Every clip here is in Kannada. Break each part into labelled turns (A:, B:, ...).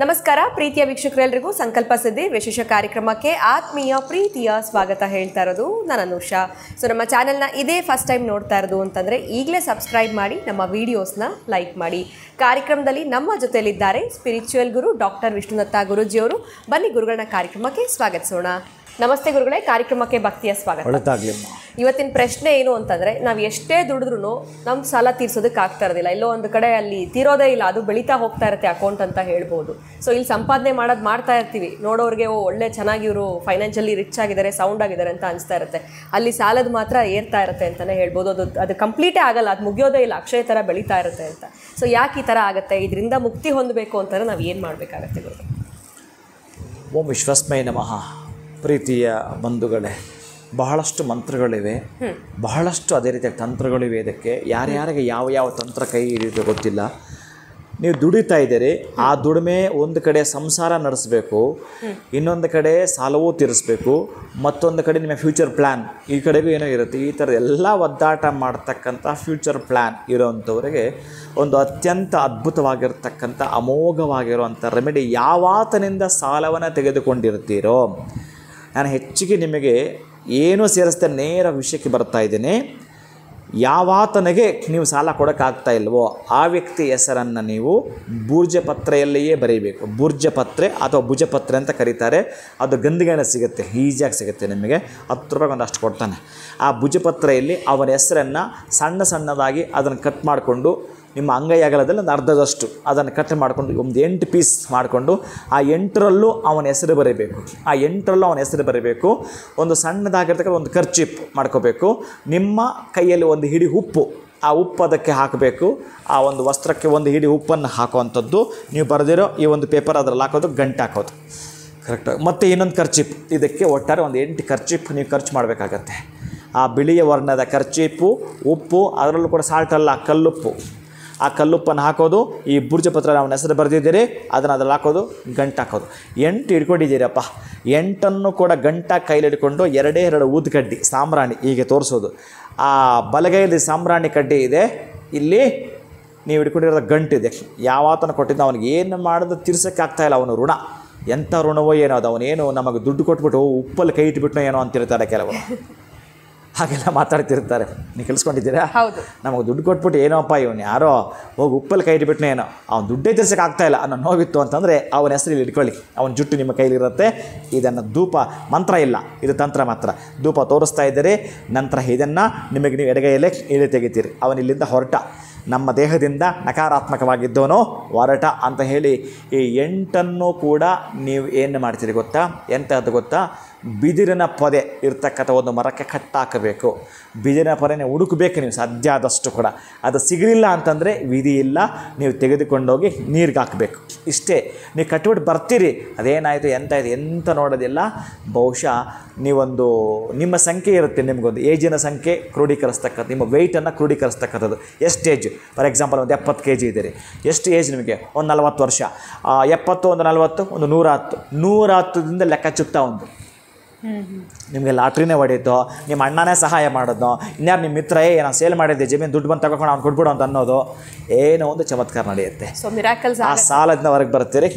A: ನಮಸ್ಕಾರ ಪ್ರೀತಿಯ ವೀಕ್ಷಕರೆಲ್ಲರಿಗೂ ಸಂಕಲ್ಪ ಸಿದ್ಧಿ ವಿಶೇಷ ಕಾರ್ಯಕ್ರಮಕ್ಕೆ ಆತ್ಮೀಯ ಪ್ರೀತಿಯ ಸ್ವಾಗತ ಹೇಳ್ತಾ ಇರೋದು ನಾನು ಅನುಷಾ. ಸೊ ನಮ್ಮ ಚಾನೆಲ್ನ ಇದೇ ಫಸ್ಟ್ ಟೈಮ್ ನೋಡ್ತಾ ಇರೋದು ಅಂತಂದರೆ ಈಗಲೇ ಸಬ್ಸ್ಕ್ರೈಬ್ ಮಾಡಿ, ನಮ್ಮ ವೀಡಿಯೋಸ್ನ ಲೈಕ್ ಮಾಡಿ. ಕಾರ್ಯಕ್ರಮದಲ್ಲಿ ನಮ್ಮ ಜೊತೆಯಲ್ಲಿದ್ದಾರೆ ಸ್ಪಿರಿಚುವಲ್ ಗುರು ಡಾಕ್ಟರ್ ವಿಷ್ಣುದತ್ತ ಗುರುಜಿಯವರು. ಬನ್ನಿ ಗುರುಗಳನ್ನ ಕಾರ್ಯಕ್ರಮಕ್ಕೆ ಸ್ವಾಗತಿಸೋಣ. ನಮಸ್ತೆ ಗುರುಗಳೇ, ಕಾರ್ಯಕ್ರಮಕ್ಕೆ ಭಕ್ತಿಯ ಸ್ವಾಗತ. ಇವತ್ತಿನ ಪ್ರಶ್ನೆ ಏನು ಅಂತಂದರೆ, ನಾವು ಎಷ್ಟೇ ದುಡಿದ್ರೂ ನಮ್ಮ ಸಾಲ ತೀರ್ಸೋದಕ್ಕೆ ಆಗ್ತಾ ಇರೋದಿಲ್ಲ. ಎಲ್ಲೋ ಒಂದು ಕಡೆ ಅಲ್ಲಿ ತೀರೋದೇ ಇಲ್ಲ, ಅದು ಬೆಳೀತಾ ಹೋಗ್ತಾ ಇರುತ್ತೆ ಅಕೌಂಟ್ ಅಂತ ಹೇಳ್ಬೋದು. ಸೊ ಇಲ್ಲಿ ಸಂಪಾದನೆ ಮಾಡ್ತಾ ಇರ್ತೀವಿ, ನೋಡೋರಿಗೆ ಒಳ್ಳೆ ಚೆನ್ನಾಗಿ ಇವರು ಫೈನಾನ್ಷಿಯಲಿ ರಿಚ್ ಆಗಿದ್ದಾರೆ, ಸೌಂಡ್ ಆಗಿದ್ದಾರೆ ಅಂತ ಅನಿಸ್ತಾ ಇರುತ್ತೆ. ಅಲ್ಲಿ ಸಾಲದ ಮಾತ್ರ ಏರ್ತಾ ಇರುತ್ತೆ ಅಂತಲೇ ಹೇಳ್ಬೋದು. ಅದು ಕಂಪ್ಲೀಟೇ ಆಗಲ್ಲ, ಅದು ಮುಗಿಯೋದೇ ಇಲ್ಲ, ಅಕ್ಷಯ ಥರ ಬೆಳೀತಾ ಇರುತ್ತೆ ಅಂತ. ಸೊ ಯಾಕೆ ಈ ಥರ ಆಗುತ್ತೆ, ಇದರಿಂದ ಮುಕ್ತಿ ಹೊಂದಬೇಕು ಅಂತಂದರೆ ನಾವು ಏನು ಮಾಡಬೇಕಾಗತ್ತೆ ಗುರು?
B: ಓಂ ವಿಶ್ವಸ್ಮೈ ನಮಃ. ಪ್ರೀತಿಯ ಬಂಧುಗಳೇ, ಬಹಳಷ್ಟು ಮಂತ್ರಗಳಿವೆ, ಬಹಳಷ್ಟು ಅದೇ ರೀತಿಯ ತಂತ್ರಗಳಿವೆ. ಇದಕ್ಕೆ ಯಾರ್ಯಾರಿಗೆ ಯಾವ ತಂತ್ರ ಕೈ ಹಿಡಿಯುತ್ತೆ ಗೊತ್ತಿಲ್ಲ. ನೀವು ದುಡಿತಾ ಇದ್ದೀರಿ, ಆ ದುಡಿಮೆ ಒಂದು ಕಡೆ ಸಂಸಾರ ನಡೆಸಬೇಕು, ಇನ್ನೊಂದು ಕಡೆ ಸಾಲವೂ ತೀರಿಸಬೇಕು, ಮತ್ತೊಂದು ಕಡೆ ನಿಮ್ಮ ಫ್ಯೂಚರ್ ಪ್ಲ್ಯಾನ್ ಈ ಕಡೆಗೂ ಏನೋ ಇರುತ್ತೆ. ಈ ಥರ ಎಲ್ಲ ಒದ್ದಾಟ ಮಾಡ್ತಕ್ಕಂಥ ಫ್ಯೂಚರ್ ಪ್ಲ್ಯಾನ್ ಇರೋವಂಥವ್ರಿಗೆ ಒಂದು ಅತ್ಯಂತ ಅದ್ಭುತವಾಗಿರ್ತಕ್ಕಂಥ ಅಮೋಘವಾಗಿರುವಂಥ ರೆಮಿಡಿ. ಯಾವಾತನಿಂದ ಸಾಲವನ್ನು ತೆಗೆದುಕೊಂಡಿರ್ತೀರೋ, ನಾನು ಹೆಚ್ಚಿಗೆ ನಿಮಗೆ ಏನೂ ಸೇರಿಸ್ದೆ ನೇರ ವಿಷಯಕ್ಕೆ ಬರ್ತಾ ಇದ್ದೀನಿ. ಯಾವಾತನಿಗೆ ನೀವು ಸಾಲ ಕೊಡೋಕ್ಕಾಗ್ತಾ ಇಲ್ವೋ ಆ ವ್ಯಕ್ತಿ ಹೆಸರನ್ನು ನೀವು ಭುಜಪತ್ರೆಯಲ್ಲಿಯೇ ಬರೀಬೇಕು. ಭುಜಪತ್ರೆ ಅಥವಾ ಭುಜಪತ್ರೆ ಅಂತ ಕರೀತಾರೆ. ಅದು ಗಂದಿಗೆಣ್ಣೆ ಸಿಗುತ್ತೆ, ಈಸಿಯಾಗಿ ಸಿಗುತ್ತೆ ನಿಮಗೆ. 10 ರೂಪಾಯಿಗೆ ಒಂದಷ್ಟು ಕೊಡ್ತಾನೆ. ಆ ಭುಜಪತ್ರೆಯಲ್ಲಿ ಅವನ ಹೆಸರನ್ನು ಸಣ್ಣದಾಗಿ ಅದನ್ನು ಕಟ್ ಮಾಡಿಕೊಂಡು, ನಿಮ್ಮ ಅಂಗೈ ಅಗಲದಲ್ಲಿ ಒಂದು ಅರ್ಧದಷ್ಟು ಅದನ್ನು ಕಟ್ ಮಾಡಿಕೊಂಡು ಒಂದು 8 ಪೀಸ್ ಮಾಡಿಕೊಂಡು ಆ 8ರಲ್ಲೂ ಅವನ ಹೆಸರು ಬರೀಬೇಕು. ಆ 8ರಲ್ಲೂ ಅವನ ಹೆಸರು ಬರೀಬೇಕು. ಒಂದು ಸಣ್ಣದಾಗಿರ್ತಕ್ಕ ಒಂದು ಖರ್ಚಿಪ್ ಮಾಡ್ಕೋಬೇಕು. ನಿಮ್ಮ ಕೈಯಲ್ಲಿ ಒಂದು ಹಿಡಿ ಉಪ್ಪು, ಆ ಉಪ್ಪು ಅದಕ್ಕೆ ಹಾಕಬೇಕು. ಆ ಒಂದು ವಸ್ತ್ರಕ್ಕೆ ಒಂದು ಹಿಡಿ ಉಪ್ಪನ್ನು ಹಾಕುವಂಥದ್ದು. ನೀವು ಬರೆದಿರೋ ಈ ಒಂದು ಪೇಪರ್ ಅದರಲ್ಲಿ ಹಾಕೋದು, ಗಂಟೆ ಹಾಕೋದು ಕರೆಕ್ಟಾಗಿ. ಮತ್ತು ಇನ್ನೊಂದು ಖರ್ಚಿಪ್, ಇದಕ್ಕೆ ಒಟ್ಟಾರೆ ಒಂದು 8 ಖರ್ಚಿಪ್ ನೀವು ಖರ್ಚು ಮಾಡಬೇಕಾಗತ್ತೆ. ಆ ಬಿಳಿಯ ವರ್ಣದ ಖರ್ಚಿಪ್ಪು, ಉಪ್ಪು, ಅದರಲ್ಲೂ ಕೂಡ ಸಾಲ್ಟ್ ಅಲ್ಲ, ಕಲ್ಲುಪ್ಪು. ಆ ಕಲ್ಲುಪ್ಪನ್ನು ಹಾಕೋದು, ಈ ಭುಜಪತ್ರ ಅವನ ಹೆಸರು ಬರೆದಿದ್ದೀರಿ ಅದನ್ನು ಅದ್ರಲ್ಲಿ ಹಾಕೋದು, ಗಂಟು ಹಾಕೋದು. 8 ಹಿಡ್ಕೊಂಡಿದ್ದೀರಪ್ಪ. 8ಅನ್ನು ಕೂಡ ಗಂಟ ಕೈಲಿ ಹಿಡ್ಕೊಂಡು 2 ಊದುಕಡ್ಡಿ ಸಾಂಬ್ರಾಣಿ ಹೀಗೆ ತೋರಿಸೋದು. ಆ ಬಲಗೈಯಲ್ಲಿ ಸಾಂಬ್ರಾಣಿ ಕಡ್ಡಿ ಇದೆ, ಇಲ್ಲಿ ನೀವು ಹಿಡ್ಕೊಂಡಿರೋದು ಗಂಟಿದೆ. ಯಾವತ್ತನ್ನು ಕೊಟ್ಟಿದ್ದು ಅವನಿಗೆ ಏನು ಮಾಡೋದು ತೀರ್ಸೋಕ್ಕಾಗ್ತಾಯಿಲ್ಲ. ಅವನು ಋಣ ಎಂಥ ಋಣವೋ ಏನೋ ಅದು. ಅವನೇನು ನಮಗೆ ದುಡ್ಡು ಕೊಟ್ಬಿಟ್ಟು ಉಪ್ಪಲ್ಲಿ ಕೈ ಇಟ್ಬಿಟ್ಟು ಏನೋ ಅಂತಿರ್ತಾರೆ ಕೆಲವರು, ಹಾಗೆಲ್ಲ ಮಾತಾಡ್ತಿರ್ತಾರೆ. ನೀವು ಕೇಳಿಸ್ಕೊಂಡಿದ್ದೀರಾ? ನಮಗೆ ದುಡ್ಡು ಕೊಟ್ಬಿಟ್ಟು ಏನೋಪ್ಪ ಇವನು ಯಾರೋ ಹೋಗಿ ಉಪ್ಪಲ್ಲಿ ಕೈ ಇಟ್ಬಿಟ್ನೇ ಏನೋ, ಅವ್ನು ದುಡ್ಡೇ ತೀರ್ಸೋಕೆ ಆಗ್ತಾಯಿಲ್ಲ ಅನ್ನೋ ನೋವಿತ್ತು ಅಂತಂದರೆ ಅವನ ಹೆಸರಲ್ಲಿ ಇಟ್ಕೊಳ್ಳಿ. ಅವನ ಜುಟ್ಟು ನಿಮ್ಮ ಕೈಲಿರುತ್ತೆ. ಇದನ್ನು ಧೂಪ, ಮಂತ್ರ ಇಲ್ಲ, ಇದು ತಂತ್ರ ಮಾತ್ರ. ಧೂಪ ತೋರಿಸ್ತಾ ಇದ್ದೀರಿ, ನಂತರ ಇದನ್ನು ನಿಮಗೆ ನೀವು ಎಡಗೈಯಲ್ಲೇ ಇಳಿ ತೆಗಿತೀರಿ. ಅವನಿಲ್ಲಿಂದ ಹೊರಟ, ನಮ್ಮ ದೇಹದಿಂದ ನಕಾರಾತ್ಮಕವಾಗಿದ್ದವನು ಹೊರಟ ಅಂತ ಹೇಳಿ ಈ 8ಅನ್ನು ಕೂಡ ನೀವು ಏನು ಮಾಡ್ತೀರಿ ಗೊತ್ತಾ? ಎಂಥದ್ದು ಗೊತ್ತಾ? ಬಿದಿರಿನ ಪೊದೆ ಇರ್ತಕ್ಕಂಥ ಒಂದು ಮರಕ್ಕೆ ಕಟ್ಟಾಕಬೇಕು. ಬಿದಿರಿನ ಪೊದೆನೇ ಹುಡುಕಬೇಕು ನೀವು ಸಾಧ್ಯ ಆದಷ್ಟು ಕೂಡ. ಅದು ಸಿಗಲಿಲ್ಲ ಅಂತಂದರೆ ವಿಧಿ ಇಲ್ಲ, ನೀವು ತೆಗೆದುಕೊಂಡೋಗಿ ನೀರಿಗೆ ಹಾಕಬೇಕು. ಇಷ್ಟೇ. ನೀವು ಕಟ್ಬಿಟ್ಟು ಬರ್ತೀರಿ, ಅದೇನಾಯಿತು ಎಂತಾಯಿತು ಎಂತ ನೋಡೋದಿಲ್ಲ. ಬಹುಶಃ ನೀವೊಂದು ನಿಮ್ಮ ಸಂಖ್ಯೆ ಇರುತ್ತೆ, ನಿಮಗೊಂದು ಏಜಿನ ಸಂಖ್ಯೆ ಕ್ರೋಢೀಕರಿಸ್ತಕ್ಕಂಥ, ನಿಮ್ಮ ವೆಯ್ಟನ್ನು ಕ್ರೋಢೀಕರಿಸ್ತಕ್ಕಂಥದ್ದು. ಎಷ್ಟು ಏಜ್? ಫಾರ್ ಎಕ್ಸಾಂಪಲ್ ಒಂದು 70 kg ಇದ್ದೀರಿ. ಎಷ್ಟು ಏಜ್ ನಿಮಗೆ? ಒಂದು 40 ವರ್ಷ. 70 ಒಂದು 40 ಒಂದು 110. 110ದಿಂದ ಲೆಕ್ಕ ಚುಕ್ತಾ ಒಂದು ನಿಮಗೆ ಲಾಟ್ರಿನೇ ಹೊಡೀತು, ನಿಮ್ಮ ಅಣ್ಣನೇ ಸಹಾಯ ಮಾಡೋದು, ಇನ್ಯಾರು ನಿಮ್ಮ ಮಿತ್ರ ನಾನು ಸೇಲ್ ಮಾಡಿದ್ದೆ ಜಮೀನು ದುಡ್ಡು ಬಂದು ತಗೊಂಡು ಅವ್ನು ಕೊಟ್ಬಿಡು ಅಂತ ಅನ್ನೋದು, ಏನೋ ಒಂದು ಚಮತ್ಕಾರ ನಡೆಯುತ್ತೆ. ಆ ಸಾಲದಿಂದ ಹೊರಗೆ ಬರ್ತೀರಿ.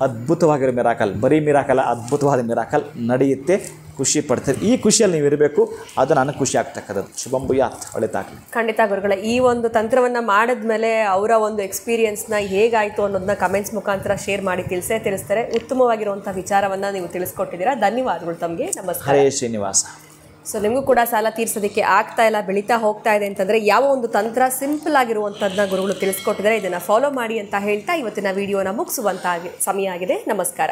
B: ಅದ್ಭುತವಾಗಿರೋ ಮಿರಾಕಲ್, ಬರೀ ಮಿರಾಕಲ್, ಅದ್ಭುತವಾದ ಮಿರಾಕಲ್ ನಡೆಯುತ್ತೆ. ಖುಷಿ ಪಡ್ತೀರಿ. ಈ ಖುಷಿಯಲ್ಲಿ ನೀವು ಇರಬೇಕು, ಅದು ನನಗೆ ಖುಷಿ ಆಗ್ತಕ್ಕಂಥದ್ದು. ಶುಭಂ ಭೂಯಾತ್, ಒಳಿತಾಗಲಿ.
A: ಖಂಡಿತ ಗುರುಗಳೇ, ಈ ಒಂದು ತಂತ್ರವನ್ನು ಮಾಡಿದ್ಮೇಲೆ ಅವರ ಒಂದು ಎಕ್ಸ್ಪೀರಿಯನ್ಸ್ನ ಹೇಗಾಯಿತು ಅನ್ನೋದನ್ನ ಕಮೆಂಟ್ಸ್ ಮುಖಾಂತರ ಶೇರ್ ಮಾಡಿ ತಿಳಿಸ್ತಾರೆ. ಉತ್ತಮವಾಗಿರುವಂಥ ವಿಚಾರವನ್ನು ನೀವು ತಿಳಿಸ್ಕೊಟ್ಟಿದ್ದೀರಾ. ಧನ್ಯವಾದಗಳು ತಮಗೆ. ನಮಸ್ಕಾರ.
B: ಹರೇ ಶ್ರೀನಿವಾಸ.
A: ಸೊ ನಿಮಗೂ ಕೂಡ ಸಾಲ ತೀರ್ಸೋದಕ್ಕೆ ಆಗ್ತಾ ಇಲ್ಲ, ಬೆಳೀತಾ ಹೋಗ್ತಾ ಇದೆ ಅಂತಂದರೆ ಯಾವ ಒಂದು ತಂತ್ರ ಸಿಂಪಲ್ ಆಗಿರುವಂಥದ್ದನ್ನ ಗುರುಗಳು ತಿಳಿಸ್ಕೊಟ್ಟಿದ್ದಾರೆ, ಇದನ್ನು ಫಾಲೋ ಮಾಡಿ ಅಂತ ಹೇಳ್ತಾ ಇವತ್ತಿನ ವಿಡಿಯೋನ ಮುಗಿಸುವಂಥ ಸಮಯ ಆಗಿದೆ. ನಮಸ್ಕಾರ.